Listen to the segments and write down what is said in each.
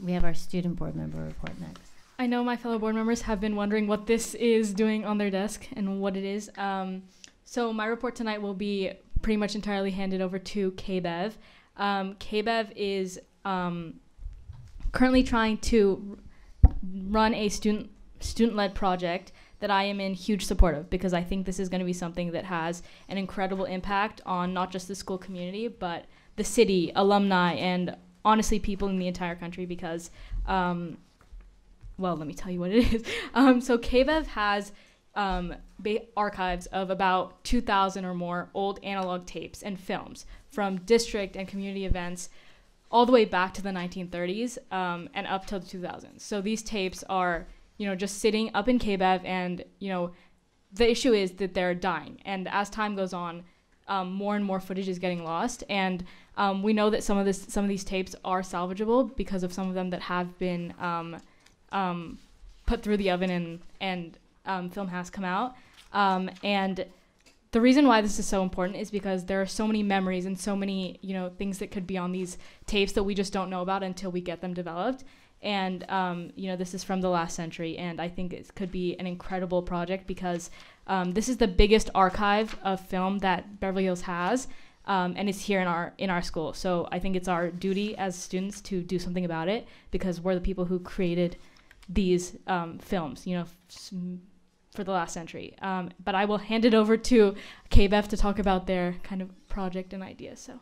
we have our student board member report next. I know my fellow board members have been wondering what this is doing on their desk and what it is. So my report tonight will be pretty much entirely handed over to KBEV. KBEV is currently trying to run a student-led project that I am in huge support of, because I think this is going to be something that has an incredible impact on not just the school community, but the city, alumni, and honestly people in the entire country, because well, let me tell you what it is. So KBEV has archives of about 2,000 or more old analog tapes and films from district and community events all the way back to the 1930s and up till the 2000s. So these tapes are, just sitting up in KBEV, and, the issue is that they're dying. And as time goes on, more and more footage is getting lost. And we know that some of these tapes are salvageable because of some of them that have been put through the oven and film has come out. And the reason why this is so important is because there are so many memories and so many, things that could be on these tapes that we just don't know about until we get them developed. And, this is from the last century, and I think it could be an incredible project because this is the biggest archive of film that Beverly Hills has, and it's here in our school. So I think it's our duty as students to do something about it, because we're the people who created these films, for the last century. But I will hand it over to KBEV to talk about their kind of project and ideas. So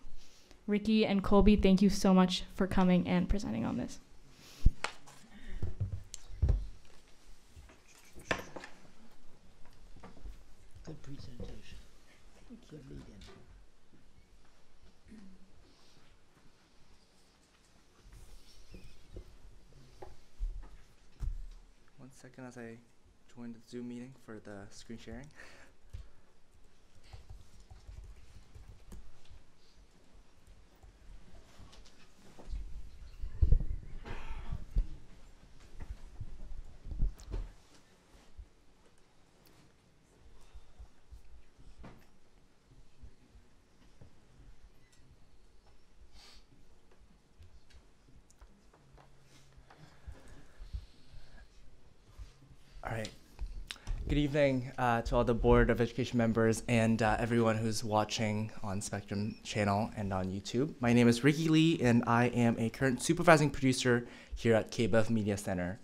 Ricky and Colby, thank you so much for coming and presenting on this. Good presentation. Good lead-in. 1 second as I join the Zoom meeting for the screen sharing. All right. Good evening to all the Board of Education members and everyone who's watching on Spectrum channel and on YouTube. My name is Ricky Lee, and I am a current supervising producer here at KBEV Media Center.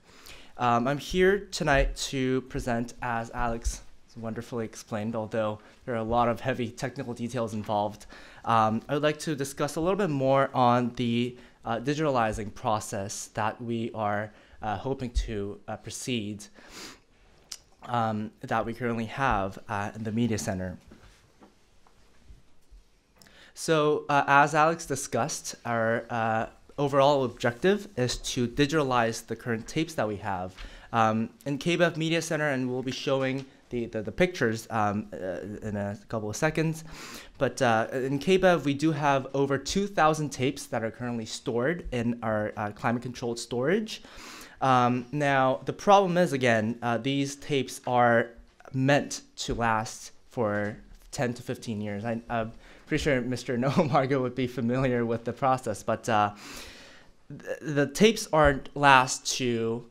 I'm here tonight to present, as Alex wonderfully explained, although there are a lot of heavy technical details involved. I would like to discuss a little bit more on the digitalizing process that we are hoping to proceed that we currently have in the Media Center. So as Alex discussed, our overall objective is to digitalize the current tapes that we have. In KBEV Media Center, and we'll be showing the pictures in a couple of seconds, but in KBEV we do have over 2,000 tapes that are currently stored in our climate-controlled storage. Now, the problem is, again, these tapes are meant to last for 10 to 15 years. I'm pretty sure Mr. Noah Margo would be familiar with the process, but the tapes aren't last to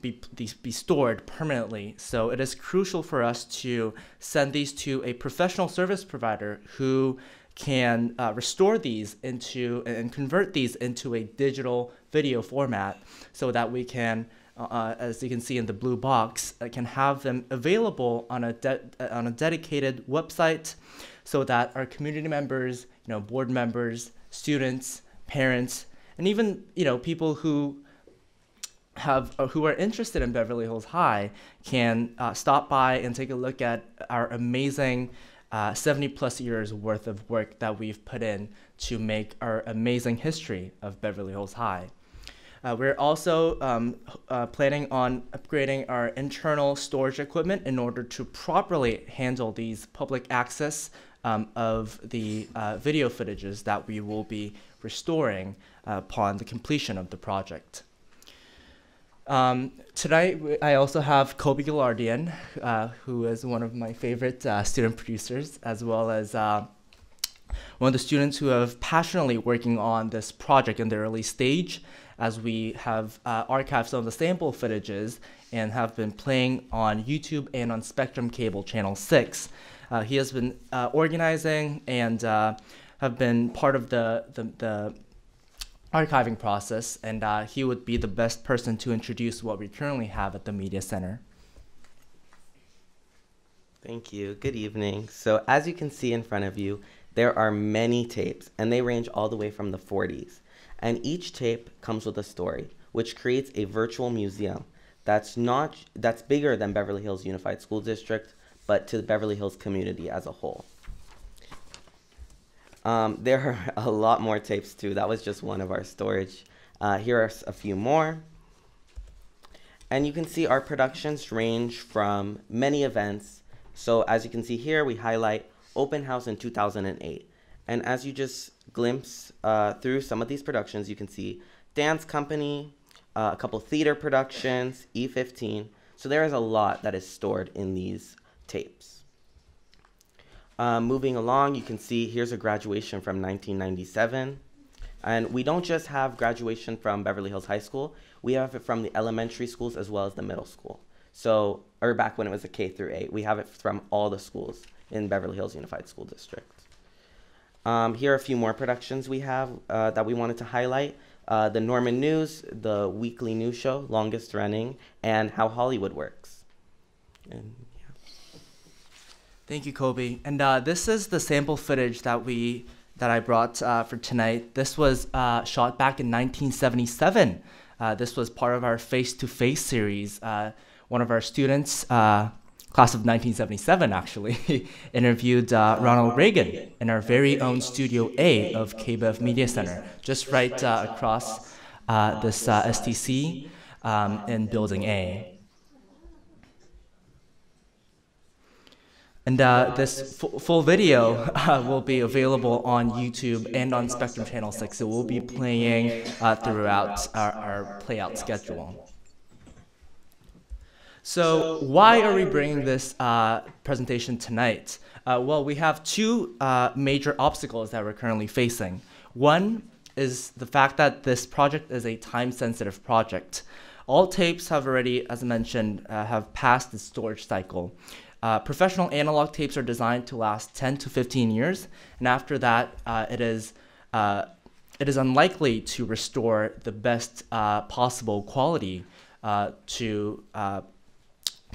be stored permanently. So it is crucial for us to send these to a professional service provider who can restore these into and convert these into a digital video format, so that we can, as you can see in the blue box, can have them available on a dedicated website, so that our community members, board members, students, parents, and even people who are interested in Beverly Hills High can stop by and take a look at our amazing 70 plus years worth of work that we've put in to make our amazing history of Beverly Hills High. We're also planning on upgrading our internal storage equipment in order to properly handle these public access of the video footages that we will be restoring upon the completion of the project. Tonight, I also have Kobe Gillardian, who is one of my favorite student producers, as well as one of the students who have passionately working on this project in the early stage, as we have archived some of the sample footages and have been playing on YouTube and on Spectrum Cable Channel 6. He has been organizing and have been part of the archiving process, and he would be the best person to introduce what we currently have at the Media Center. Thank you. Good evening. So as you can see in front of you, there are many tapes, and they range all the way from the 40s. And each tape comes with a story, which creates a virtual museum that's bigger than Beverly Hills Unified School District, but to the Beverly Hills community as a whole. There are a lot more tapes too. That was just one of our storage. Here are a few more. And you can see our productions range from many events. So as you can see here, we highlight Open House in 2008. And as you just glimpse through some of these productions, you can see Dance Company, a couple theater productions, E15. So there is a lot that is stored in these tapes. Moving along, you can see here's a graduation from 1997. And we don't just have graduation from Beverly Hills High School, we have it from the elementary schools as well as the middle school. So, or back when it was a K through 8, we have it from all the schools in Beverly Hills Unified School District. Here are a few more productions we have that we wanted to highlight. The Norman News, the weekly news show, longest running, and How Hollywood Works. And, yeah. Thank you, Kobe. And this is the sample footage that I brought for tonight. This was shot back in 1977. This was part of our face-to-face series. One of our students, class of 1977 actually, interviewed Ronald Reagan in our very own Studio A of KBEV Media Center, just right across this STC in Building A. And this full video will be available on YouTube and on Spectrum Channel 6. It will be playing throughout our playout schedule. So why are we bringing this presentation tonight? Well, we have two major obstacles that we're currently facing. One is the fact that this project is a time-sensitive project. All tapes have already, as I mentioned, have passed the storage cycle. Professional analog tapes are designed to last 10 to 15 years, and after that, it is unlikely to restore the best possible quality to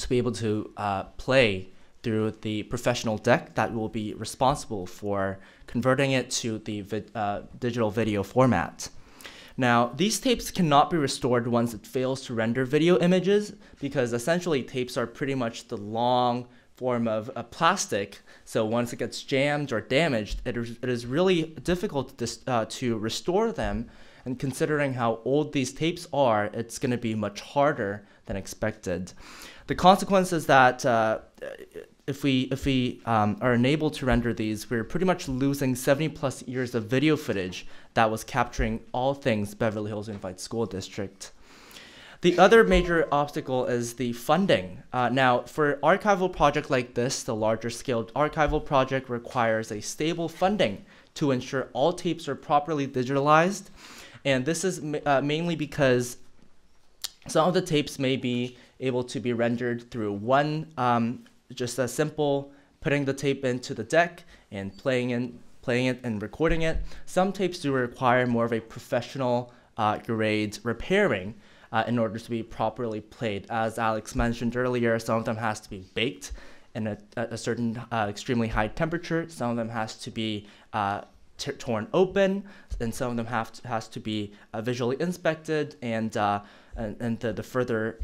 be able to play through the professional deck that will be responsible for converting it to the digital video format. Now, these tapes cannot be restored once it fails to render video images, because essentially tapes are pretty much the long form of plastic. So once it gets jammed or damaged, it is really difficult to restore them. And considering how old these tapes are, it's going to be much harder than expected. The consequence is that if we are unable to render these, we're pretty much losing 70+ years of video footage that was capturing all things Beverly Hills Unified School District. The other major obstacle is the funding. Now, for an archival project like this, the larger scale archival project requires a stable funding to ensure all tapes are properly digitalized. And this is mainly because some of the tapes may be able to be rendered through just a simple putting the tape into the deck and playing it and recording it. Some tapes do require more of a professional grade repairing in order to be properly played. As Alex mentioned earlier, some of them has to be baked in a certain extremely high temperature. Some of them has to be torn open, and some of them has to be visually inspected, and the further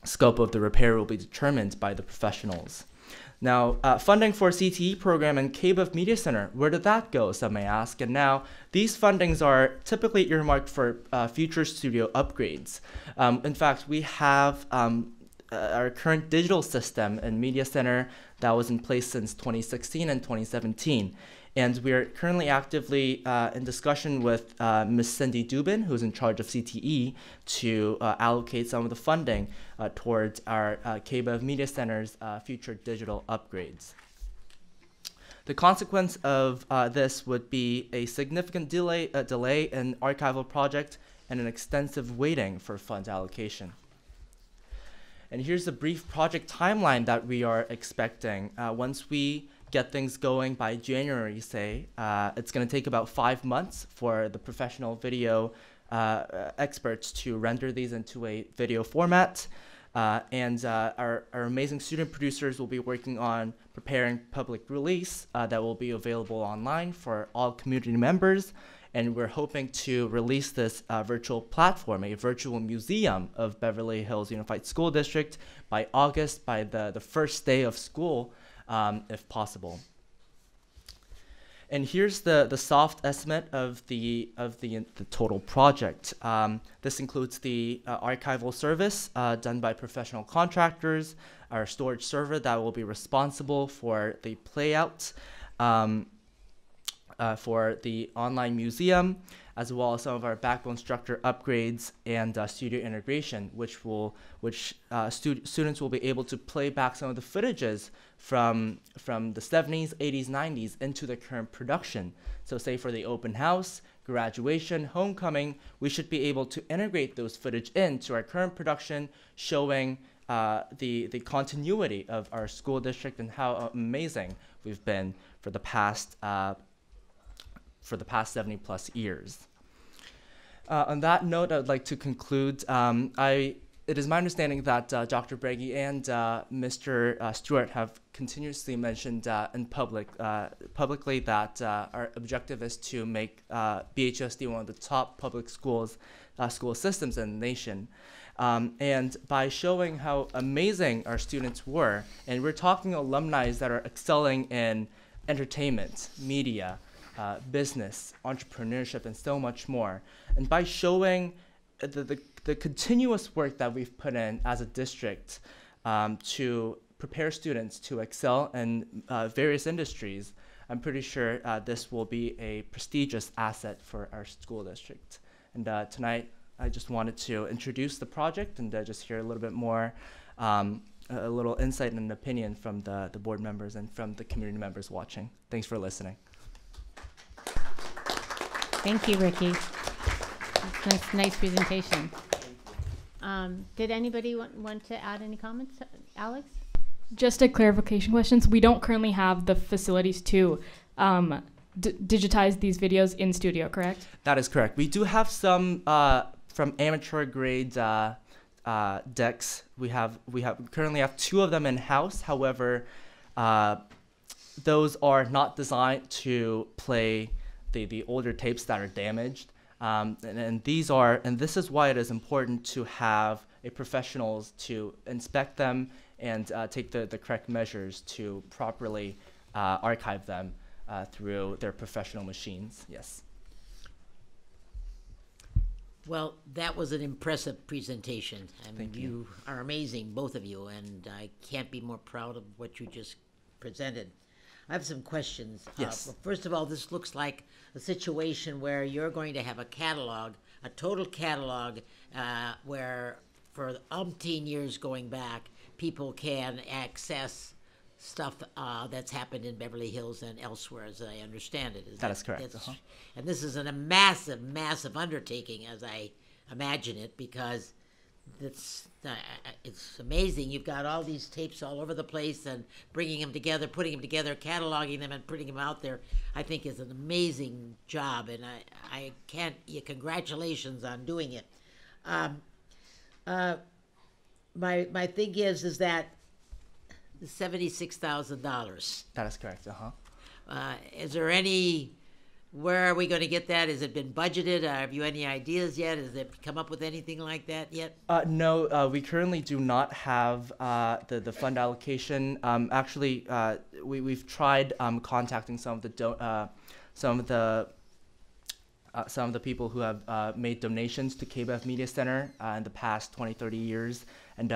scope of the repair will be determined by the professionals. Now, funding for CTE program and KBEV Media Center, where did that go, some may ask? And now, these fundings are typically earmarked for future studio upgrades. In fact, we have our current digital system and Media Center that was in place since 2016 and 2017. And we are currently actively in discussion with Ms. Cindy Dubin, who's in charge of CTE, to allocate some of the funding towards our KBEV Media Center's future digital upgrades. The consequence of this would be a significant delay in archival project and an extensive waiting for funds allocation. And here's a brief project timeline that we are expecting. Once we get things going by January, say, it's going to take about 5 months for the professional video experts to render these into a video format. And our amazing student producers will be working on preparing public release that will be available online for all community members. And we're hoping to release this virtual platform, a virtual museum of Beverly Hills Unified School District by August, by the first day of school, if possible. And here's the soft estimate of the total project. This includes the archival service done by professional contractors, our storage server that will be responsible for the playout, for the online museum, as well as some of our backbone structure upgrades and studio integration, which students will be able to play back some of the footages from the 70s, 80s, 90s into the current production. So say for the open house, graduation, homecoming, we should be able to integrate those footage into our current production, showing the continuity of our school district and how amazing we've been for the past 70 plus years. On that note, I'd like to conclude. It is my understanding that Dr. Breggy and Mr. Stewart have continuously mentioned in publicly that our objective is to make BHUSD one of the top public school systems in the nation. And by showing how amazing our students were, and we're talking alumni that are excelling in entertainment, media, business, entrepreneurship, and so much more. And by showing the continuous work that we've put in as a district to prepare students to excel in various industries, I'm pretty sure this will be a prestigious asset for our school district. And tonight, I just wanted to introduce the project and just hear a little bit more, a little insight and an opinion from the board members and from the community members watching. Thanks for listening. Thank you, Ricky. Nice presentation. Did anybody want to add any comments? Alex? Just a clarification question. So we don't currently have the facilities to digitize these videos in studio, correct? That is correct. We do have some from amateur grade decks. We currently have 2 of them in house. However, those are not designed to play the older tapes that are damaged. And this is why it is important to have a professionals to inspect them and take the correct measures to properly archive them through their professional machines. Yes. Well, that was an impressive presentation. I mean, Thank you. You are amazing, both of you, and I can't be more proud of what you just presented. I have some questions. Yes. Well, first of all, this looks like a situation where you're going to have a catalog, a total catalog, where for umpteen years going back, people can access stuff that's happened in Beverly Hills and elsewhere, as I understand it. That is correct. And this is a massive, massive undertaking, as I imagine it, because it's amazing. You've got all these tapes all over the place, and bringing them together, putting them together, cataloging them, and putting them out there, I think is an amazing job, and I can't. Congratulations on doing it. My thing is that the $76,000. That is correct. Is there any? Where are we going to get that? Has it been budgeted? Have you any ideas yet? Has it come up with anything like that yet? No, we currently do not have the fund allocation. Actually, we've tried contacting some of the people who have made donations to KBEV Media Center in the past 20-30 years, and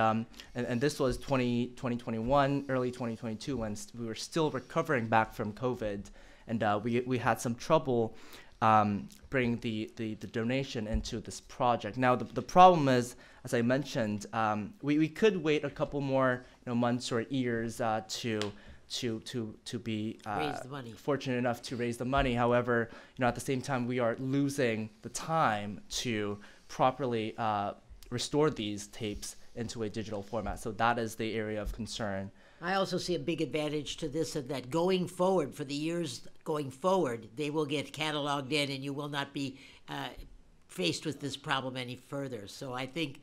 this was 2021, early 2022, when we were still recovering back from COVID. And we had some trouble bringing the donation into this project. Now the problem is, as I mentioned, we could wait a couple more months or years to be Raise the money. fortunate enough to raise the money. However, at the same time, we are losing the time to properly restore these tapes into a digital format. So that is the area of concern. I also see a big advantage to this, and that going forward, for the years going forward, they will get cataloged in, and you will not be faced with this problem any further. So I think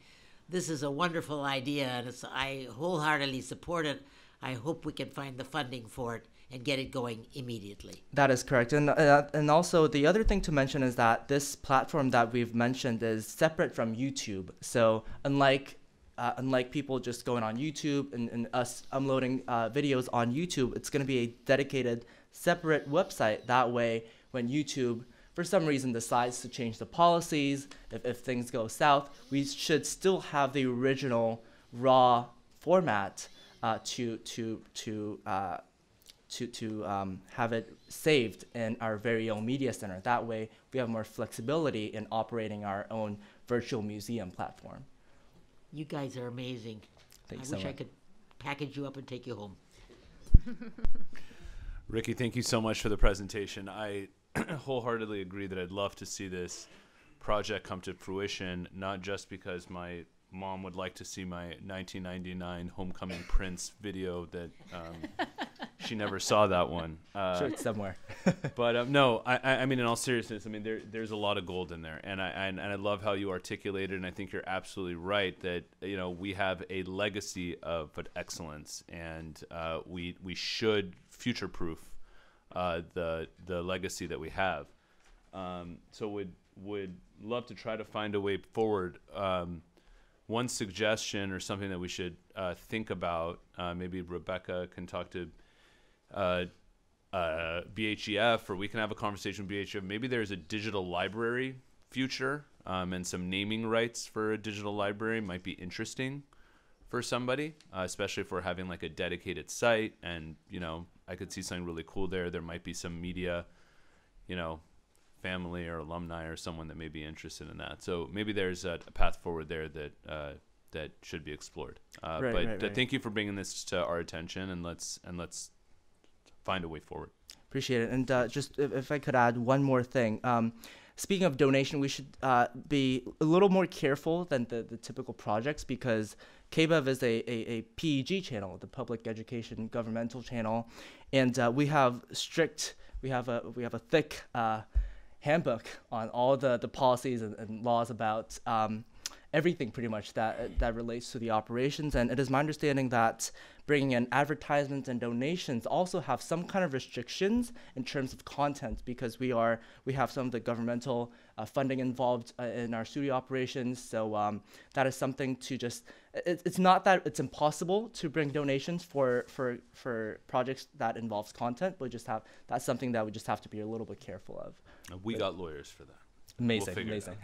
this is a wonderful idea, and I wholeheartedly support it. I hope we can find the funding for it and get it going immediately. That is correct. And also the other thing to mention is that this platform that we've mentioned is separate from YouTube. So unlike people just going on YouTube and us uploading videos on YouTube, it's going to be a dedicated, separate website. That way, when YouTube, for some reason, decides to change the policies, if things go south, we should still have the original raw format to have it saved in our very own media center. That way, we have more flexibility in operating our own virtual museum platform. You guys are amazing. Thanks I so wish I much. could package you up and take you home. Ricky, thank you so much for the presentation. I wholeheartedly agree that I'd love to see this project come to fruition, not just because my mom would like to see my 1999 Homecoming Prince video that she never saw that one. Sure, it's somewhere. But no, I mean, in all seriousness, I mean, there's a lot of gold in there, and I love how you articulated, and I think you're absolutely right that we have a legacy of excellence, and we should future-proof the legacy that we have. So would love to try to find a way forward. One suggestion or something that we should think about, maybe Rebecca can talk to BHEF, or we can have a conversation with BHEF. Maybe there's a digital library future, and some naming rights for a digital library might be interesting for somebody, especially if we're having like a dedicated site. And I could see something really cool there. There might be some media, family or alumni or someone that may be interested in that. So maybe there's a path forward there that should be explored. Right. Thank you for bringing this to our attention, and let's find a way forward. Appreciate it. And just if I could add one more thing. Speaking of donation, we should be a little more careful than the typical projects, because KBEV is a PEG channel, the public education governmental channel, and we have a thick handbook on all the policies and laws about everything pretty much that relates to the operations. And it is my understanding that bringing in advertisements and donations also have some kind of restrictions in terms of content, because we have some of the governmental funding involved in our studio operations. So that is something to just, it's not that it's impossible to bring donations for projects that involves content, but that's something that we just have to be a little bit careful of. We got lawyers for that. Amazing, We'll amazing.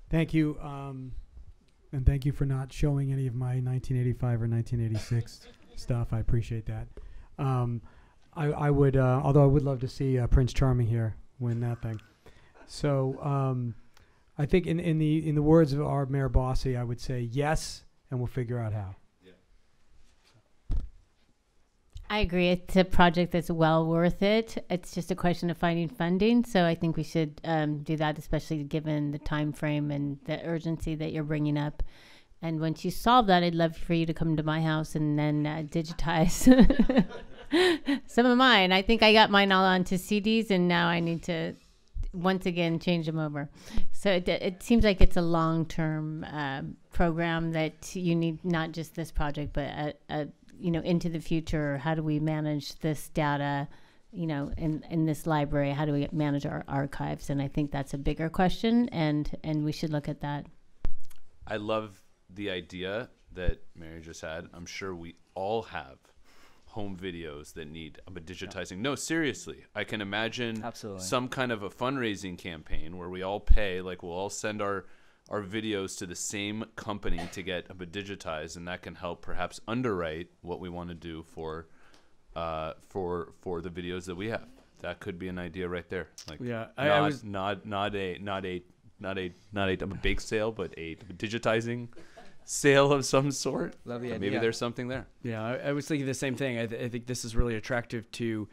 Thank you, and thank you for not showing any of my 1985 or 1986 stuff. I appreciate that. I would, although I would love to see Prince Charming here win that thing. So I think in the words of our Mayor Bossy, I would say yes, and we'll figure out how. I agree. It's a project that's well worth it. It's just a question of finding funding. So I think we should do that, especially given the time frame and the urgency that you're bringing up. And once you solve that, I'd love for you to come to my house and then digitize some of mine. I think I got mine all onto CDs, and now I need to once again change them over. So it seems like it's a long-term program that you need, not just this project, but into the future. How do we manage this data, in this library? How do we manage our archives? And I think that's a bigger question, and we should look at that. I love the idea that Mary just had. I'm sure we all have home videos that need digitizing. No, seriously, I can imagine some kind of a fundraising campaign where we all pay, like we'll all send our videos to the same company to get digitized, and that can help perhaps underwrite what we want to do for the videos that we have. That could be an idea right there. Like, not a bake sale, but a digitizing sale of some sort. Love the Maybe idea. there's something there. Yeah, I was thinking the same thing. I think this is really attractive to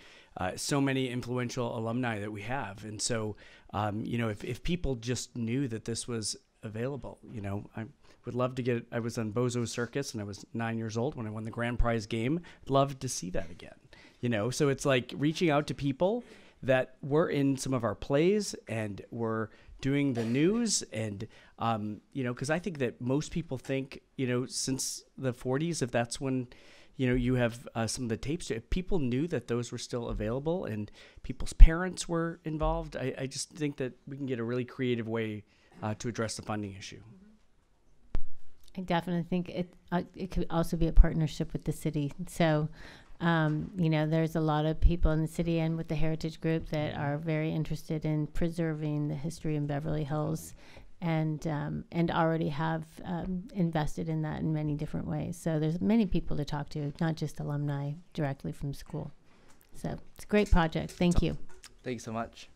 so many influential alumni that we have. And so, if people just knew that this was available, I would love to get, I was on Bozo Circus and I was 9 years old when I won the grand prize game. Loved to see that again, so it's like reaching out to people that were in some of our plays and were doing the news. And, because I think that most people think, since the 40s, if that's when, you have some of the tapes, if people knew that those were still available and people's parents were involved, I just think that we can get a really creative way to address the funding issue. I definitely think it could also be a partnership with the city. So, there's a lot of people in the city and with the Heritage Group that are very interested in preserving the history in Beverly Hills, and already have invested in that in many different ways. So there's many people to talk to, not just alumni directly from school. So it's a great project. Thank you. Thanks so much.